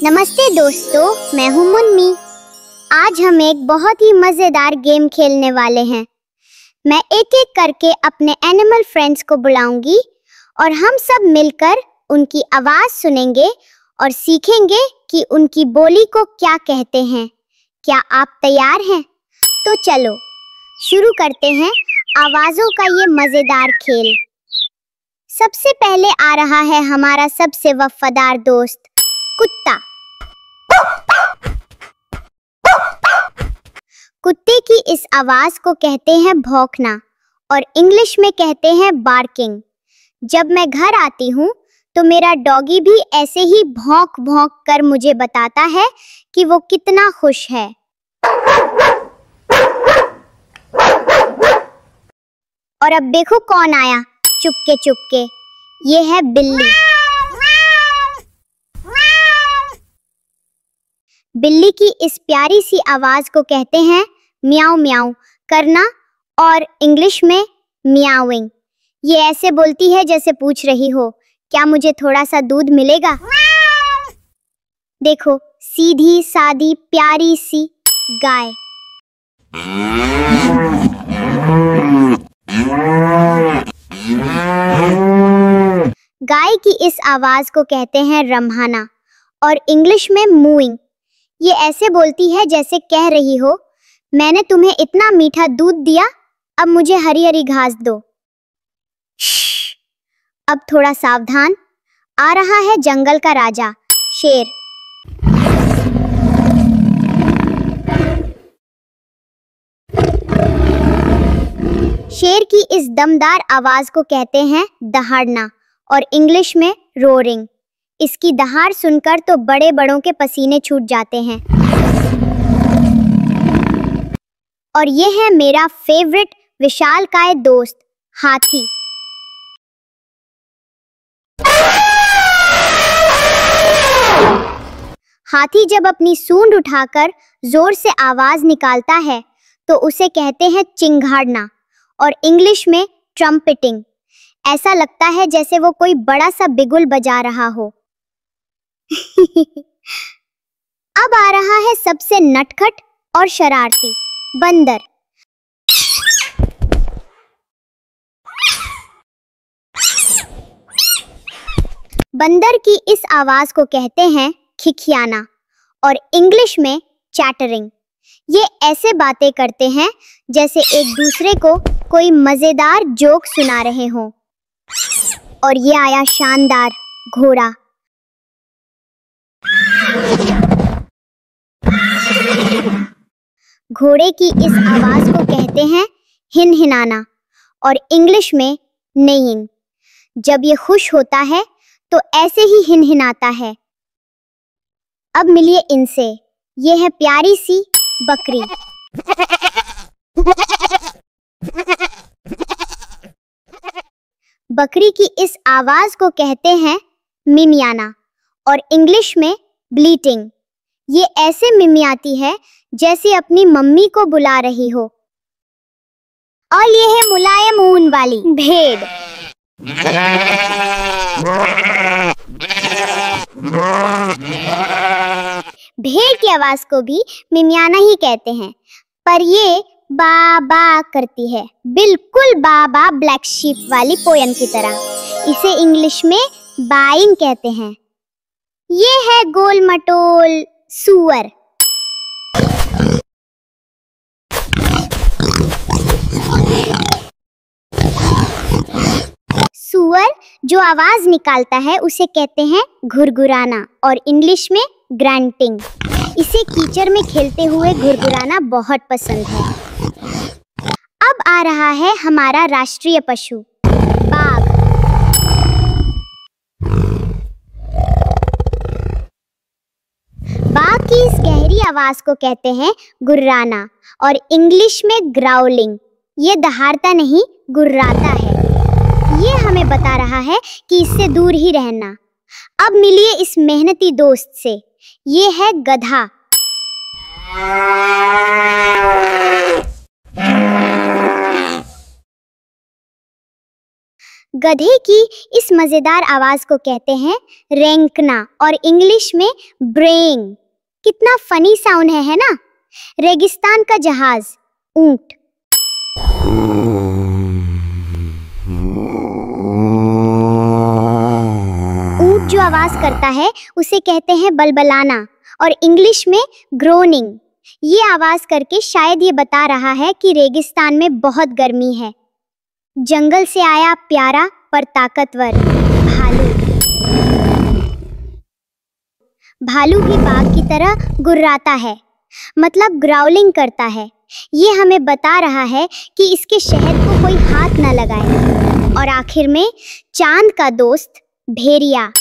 नमस्ते दोस्तों, मैं हूँ मुन्नी। आज हम एक बहुत ही मजेदार गेम खेलने वाले हैं। मैं एक एक करके अपने एनिमल फ्रेंड्स को बुलाऊंगी और हम सब मिलकर उनकी आवाज सुनेंगे और सीखेंगे कि उनकी बोली को क्या कहते हैं। क्या आप तैयार हैं? तो चलो शुरू करते हैं आवाजों का ये मजेदार खेल। सबसे पहले आ रहा है हमारा सबसे वफादार दोस्त कुत्ता। कुत्ते की इस आवाज को कहते हैं भौंकना और इंग्लिश में कहते हैं बार्किंग। जब मैं घर आती हूँ तो मेरा डॉगी भी ऐसे ही भौंक भौंक कर मुझे बताता है कि वो कितना खुश है। और अब देखो कौन आया चुपके चुपके, ये है बिल्ली। बिल्ली की इस प्यारी सी आवाज को कहते हैं म्याऊ म्याऊ करना और इंग्लिश में मियाविंग। ये ऐसे बोलती है जैसे पूछ रही हो, क्या मुझे थोड़ा सा दूध मिलेगा? देखो सीधी सादी प्यारी सी गाय। गाय की इस आवाज को कहते हैं रम्हाना और इंग्लिश में मूइंग। ये ऐसे बोलती है जैसे कह रही हो, मैंने तुम्हें इतना मीठा दूध दिया, अब मुझे हरी हरी घास दो। अब थोड़ा सावधान, आ रहा है जंगल का राजा शेर। शेर की इस दमदार आवाज को कहते हैं दहाड़ना और इंग्लिश में रोरिंग। इसकी दहाड़ सुनकर तो बड़े बड़ों के पसीने छूट जाते हैं। और ये है मेरा फेवरेट विशालकाय दोस्त हाथी। हाथी जब अपनी सूंड उठाकर जोर से आवाज निकालता है तो उसे कहते हैं चिंघाड़ना और इंग्लिश में ट्रम्पेटिंग। ऐसा लगता है जैसे वो कोई बड़ा सा बिगुल बजा रहा हो। अब आ रहा है सबसे नटखट और शरारती बंदर। बंदर की इस आवाज को कहते हैं खिखियाना और इंग्लिश में चैटरिंग। ये ऐसे बातें करते हैं जैसे एक दूसरे को कोई मजेदार जोक सुना रहे हों। और ये आया शानदार घोड़ा। घोड़े की इस आवाज को कहते हैं हिनहिनाना और इंग्लिश में नेइंग। जब ये खुश होता है तो ऐसे ही हिनहिनाता है। अब मिलिए इनसे, ये है प्यारी सी बकरी। बकरी की इस आवाज को कहते हैं मिमियाना और इंग्लिश में ब्लीटिंग। ये ऐसे मिमियाती है जैसे अपनी मम्मी को बुला रही हो। और ये है मुलायम ऊन वाली भेड़। भेड़ की आवाज को भी मिमियाना ही कहते हैं, पर ये बा बा करती है, बिल्कुल बा बा ब्लैक शीप वाली पोयम की तरह। इसे इंग्लिश में बाइंग कहते हैं। ये है गोल मटोल सूअर। सूअर जो आवाज निकालता है उसे कहते हैं घुरघुराना और इंग्लिश में ग्रंटिंग। इसे कीचड़ में खेलते हुए घुरघुराना बहुत पसंद है। अब आ रहा है हमारा राष्ट्रीय पशु बाघ। बाघ की इस गहरी आवाज को कहते हैं गुर्राना और इंग्लिश में ग्राउलिंग। ये दहाड़ता नहीं, गुर्राता है। ये हमें बता रहा है कि इससे दूर ही रहना। अब मिलिए इस मेहनती दोस्त से, ये है गधा। गधे की इस मजेदार आवाज को कहते हैं रेंकना और इंग्लिश में ब्रेइंग। कितना फनी साउंड है ना। रेगिस्तान का जहाज, ऊंट। ऊंट जो आवाज करता है उसे कहते हैं बलबलाना और इंग्लिश में ग्रोनिंग। ये आवाज करके शायद ये बता रहा है कि रेगिस्तान में बहुत गर्मी है। जंगल से आया प्यारा पर ताकतवर भालू। भालू भी बाघ की तरह गुर्राता है, मतलब ग्राउलिंग करता है। ये हमें बता रहा है कि इसके शहद को कोई हाथ न लगाए। और आखिर में चांद का दोस्त भेड़िया।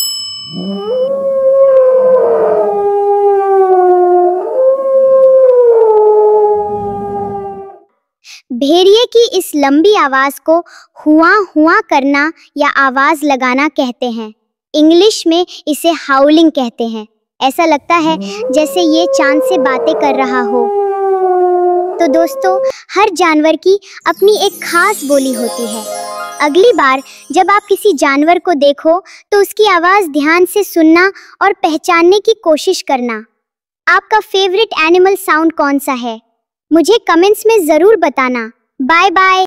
भेड़िए की इस लंबी आवाज को हुआ हुआ करना या आवाज लगाना कहते हैं। इंग्लिश में इसे हाउलिंग कहते हैं। ऐसा लगता है जैसे ये चांद से बातें कर रहा हो। तो दोस्तों, हर जानवर की अपनी एक खास बोली होती है। अगली बार जब आप किसी जानवर को देखो तो उसकी आवाज ध्यान से सुनना और पहचानने की कोशिश करना। आपका फेवरेट एनिमल साउंड कौन सा है? मुझे कमेंट्स में जरूर बताना। Bye bye.